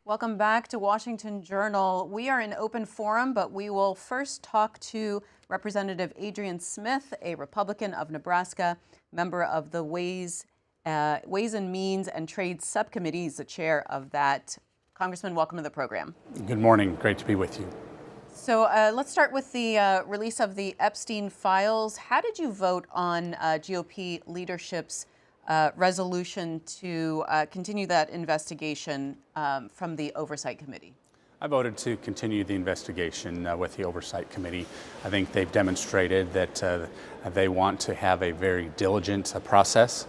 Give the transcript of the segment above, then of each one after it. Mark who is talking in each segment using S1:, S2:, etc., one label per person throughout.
S1: Welcome back to Washington Journal. We are in open forum, but we will first talk to Representative Adrian Smith, a Republican of Nebraska, member of the Ways and Means and Trade Subcommittee. He's the chair of that. Congressman, welcome to the program.
S2: Good morning. Great to be with you.
S1: So let's start with the release of the Epstein files. How did you vote on GOP leadership's resolution to continue that investigation from the Oversight Committee?
S2: I voted to continue the investigation with the Oversight Committee. I think they've demonstrated that they want to have a very diligent process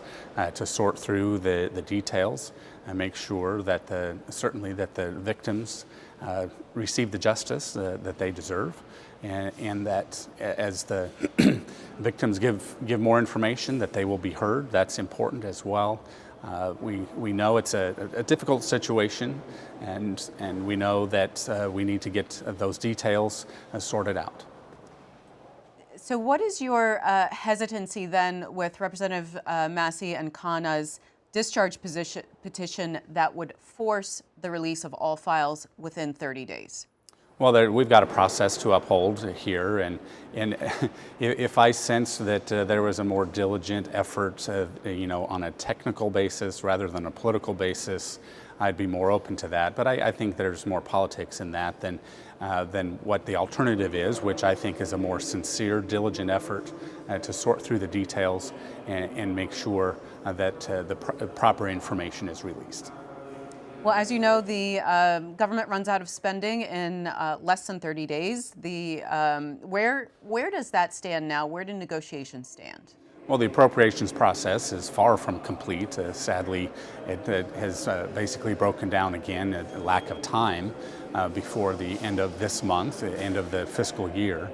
S2: to sort through the details and make sure that certainly that the victims receive the justice that they deserve, and that as the victims give more information, that they will be heard. That's important as well. We know it's a difficult situation, and we know that we need to get those details sorted out.
S1: So what is your hesitancy then with Representative Massey and Khanna's discharge petition that would force the release of all files within 30 days?
S2: Well, we've got a process to uphold here, and if I sense that there was a more diligent effort, on a technical basis rather than a political basis, I'd be more open to that. But I think there's more politics in that than what the alternative is, which I think is a more sincere, diligent effort to sort through the details and make sure that the proper information is released.
S1: Well, as you know, the government runs out of spending in less than 30 days. Where does that stand now? Where do negotiations stand?
S2: Well, the appropriations process is far from complete. Sadly, it has basically broken down again, a lack of time before the end of this month, the end of the fiscal year.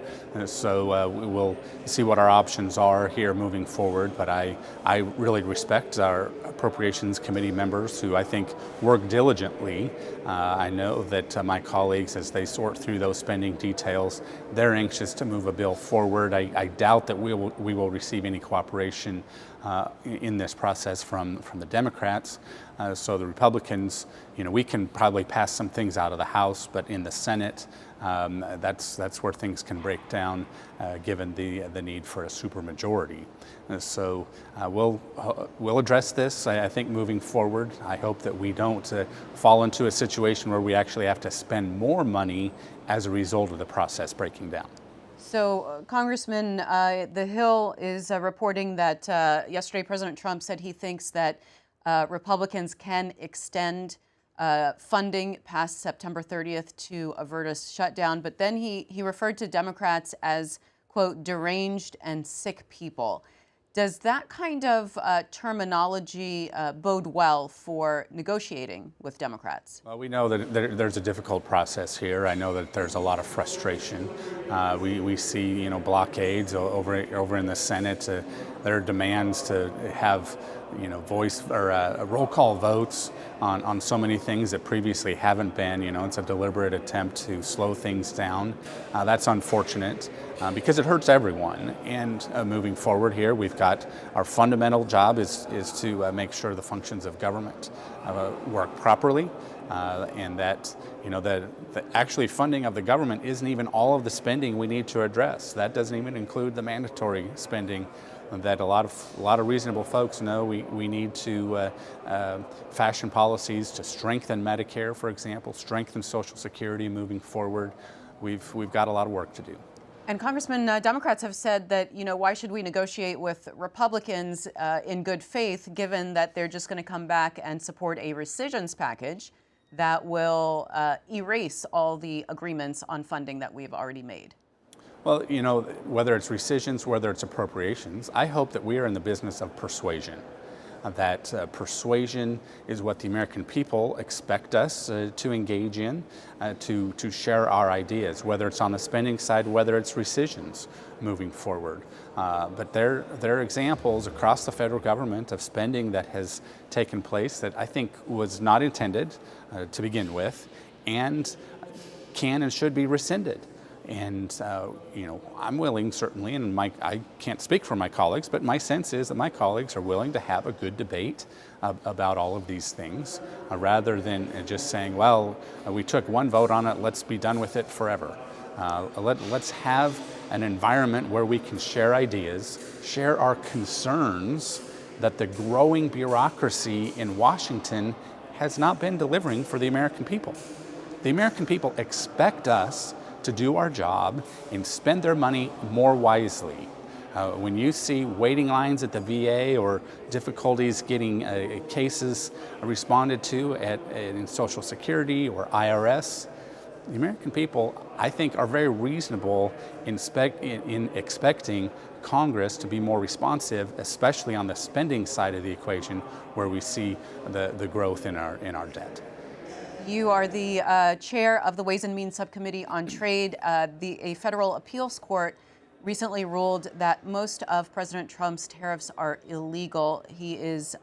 S2: So we will see what our options are here moving forward, but I really respect our Appropriations Committee members who I think work diligently. I know that my colleagues, as they sort through those spending details, they're anxious to move a bill forward. I doubt that we will receive any cooperation in this process from the Democrats. So the Republicans, we can probably pass some things out of the House, but in the Senate, that's where things can break down, given the need for a supermajority. So we'll address this. I think moving forward. I hope that we don't fall into a situation where we actually have to spend more money as a result of the process breaking down.
S1: So, Congressman, The Hill is reporting that yesterday President Trump said he thinks that Republicans can extend funding past September 30th to avert a shutdown. But then he referred to Democrats as, quote, deranged and sick people. Does that kind of terminology bode well for negotiating with Democrats?
S2: Well, we know that there's a difficult process here. I know that there's a lot of frustration. We see, blockades over in the Senate. There are demands to have, voice or roll call votes on so many things that previously haven't been. It's a deliberate attempt to slow things down. That's unfortunate because it hurts everyone. And moving forward here, we've got our fundamental job is to make sure the functions of government work properly, and that the actually funding of the government isn't even all of the spending we need to address. That doesn't even include the mandatory spending that a lot of reasonable folks know we need to fashion policies to strengthen Medicare, for example, strengthen Social Security moving forward. We've got a lot of work to do.
S1: And Congressman, Democrats have said that, why should we negotiate with Republicans in good faith, given that they're just going to come back and support a rescissions package that will erase all the agreements on funding that we've already made?
S2: Well, whether it's rescissions, whether it's appropriations, I hope that we are in the business of persuasion. That persuasion is what the American people expect us to engage in, to share our ideas, whether it's on the spending side, whether it's rescissions moving forward. But there are examples across the federal government of spending that has taken place that I think was not intended to begin with and can and should be rescinded. And I'm willing, certainly, and I can't speak for my colleagues, but my sense is that my colleagues are willing to have a good debate about all of these things, rather than just saying, well, we took one vote on it, let's be done with it forever. Let's have an environment where we can share ideas, share our concerns that the growing bureaucracy in Washington has not been delivering for the American people. The American people expect us to do our job and spend their money more wisely. When you see waiting lines at the VA or difficulties getting cases responded to in Social Security or IRS, the American people, I think, are very reasonable in expecting Congress to be more responsive, especially on the spending side of the equation, where we see the growth in our debt.
S1: You are the chair of the Ways and Means Subcommittee on Trade. A federal appeals court recently ruled that most of President Trump's tariffs are illegal. He is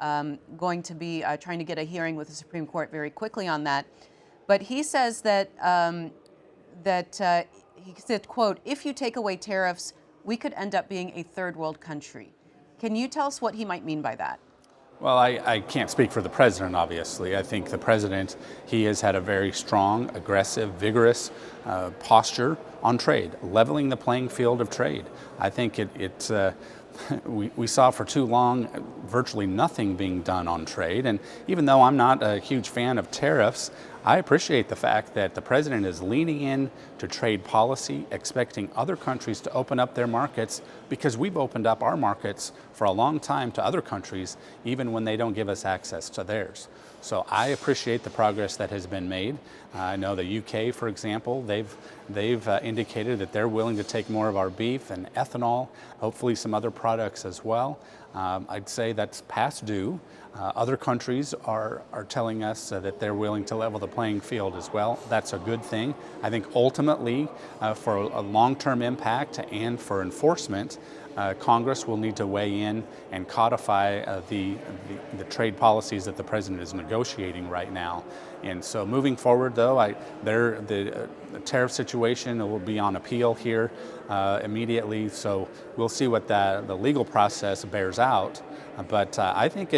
S1: going to be trying to get a hearing with the Supreme Court very quickly on that. But he says that he said, quote, "If you take away tariffs, we could end up being a third world country." Can you tell us what he might mean by that?
S2: Well, I can't speak for the president, obviously. I think the president, he has had a very strong, aggressive, vigorous posture on trade, leveling the playing field of trade. I think we saw for too long virtually nothing being done on trade. And even though I'm not a huge fan of tariffs, I appreciate the fact that the president is leaning in to trade policy, expecting other countries to open up their markets, because we've opened up our markets for a long time to other countries, even when they don't give us access to theirs. So I appreciate the progress that has been made. I know the UK, for example, they've indicated that they're willing to take more of our beef and ethanol, hopefully some other products as well. I'd say that's past due. Other countries are telling us that they're willing to level the playing field as well. That's a good thing. I think ultimately, for a long-term impact and for enforcement, Congress will need to weigh in and codify the trade policies that the president is negotiating right now. And so moving forward, though, the tariff situation will be on appeal here immediately. So we'll see what the legal process bears out. But I think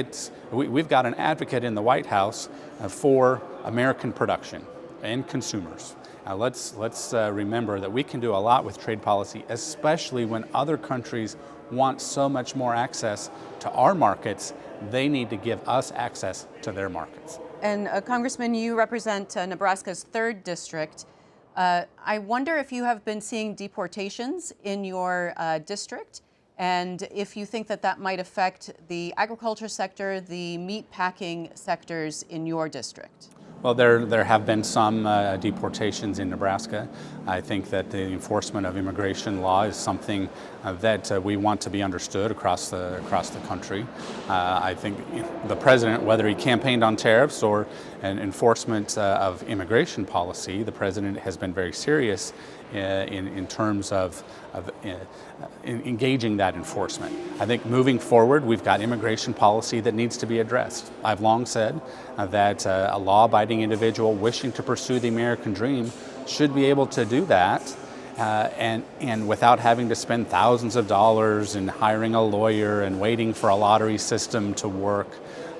S2: we've got an advocate in the White House for American production and consumers. Let's remember that we can do a lot with trade policy, especially when other countries want so much more access to our markets. They need to give us access to their markets.
S1: And Congressman, you represent Nebraska's 3rd District. I wonder if you have been seeing deportations in your district, and if you think that might affect the agriculture sector, the meat packing sectors in your district.
S2: Well, there have been some deportations in Nebraska. I think that the enforcement of immigration law is something that we want to be understood across the country. I think the president, whether he campaigned on tariffs or an enforcement of immigration policy, the president has been very serious in terms of engaging that enforcement. I think moving forward, we've got immigration policy that needs to be addressed. I've long said that a law-abiding individual wishing to pursue the American dream should be able to do that and without having to spend thousands of dollars and hiring a lawyer and waiting for a lottery system to work.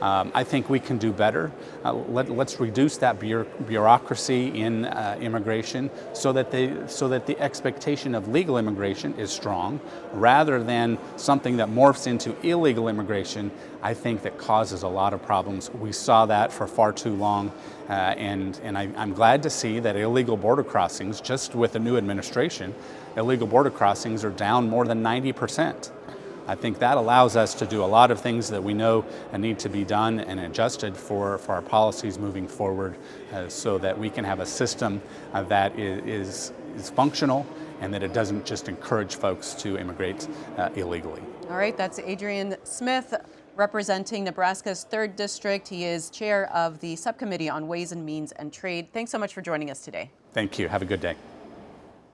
S2: I think we can do better. Let's reduce that bureaucracy in immigration so that the expectation of legal immigration is strong, rather than something that morphs into illegal immigration. I think that causes a lot of problems. We saw that for far too long, and I'm glad to see that illegal border crossings, just with the new administration, illegal border crossings are down more than 90%. I think that allows us to do a lot of things that we know need to be done and adjusted for our policies moving forward, so that we can have a system that is functional and that it doesn't just encourage folks to immigrate illegally.
S1: All right, that's Adrian Smith, representing Nebraska's 3rd District. He is chair of the Subcommittee on Ways and Means and Trade. Thanks so much for joining us today.
S2: Thank you. Have a good day.